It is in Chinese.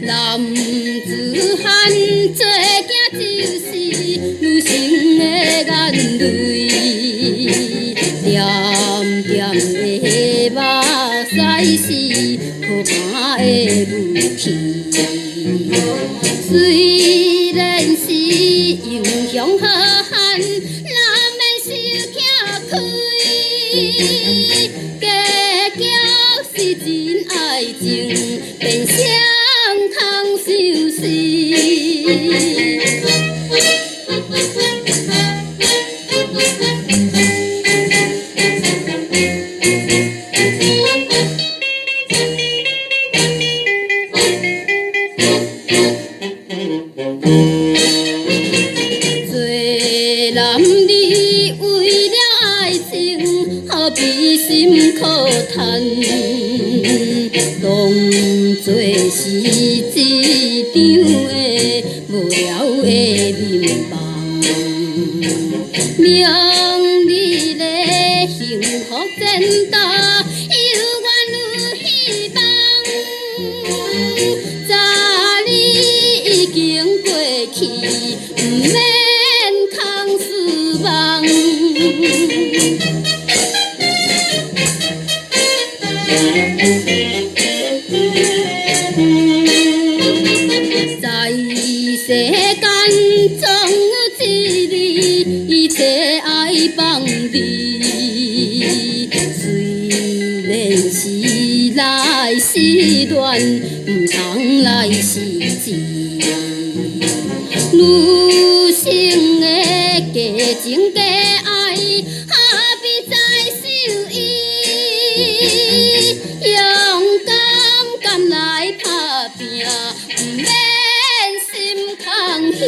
男子汉做囝就是女性的眼泪，点点的目屎是可怕的武器。虽然是英雄好汉，难免受惊开。结局是真爱情变成通相思。做男儿为了爱情，好比心苦叹，当作是一场的无聊的眠梦。明日的幸福前途，有缘有希望。早日已经过去，不免通失望。在世间总有一日，一切爱放你。虽然是来是恋，不通来是情。女性的假情假爱，何必再受益？勇敢来打拼，不免心空虚。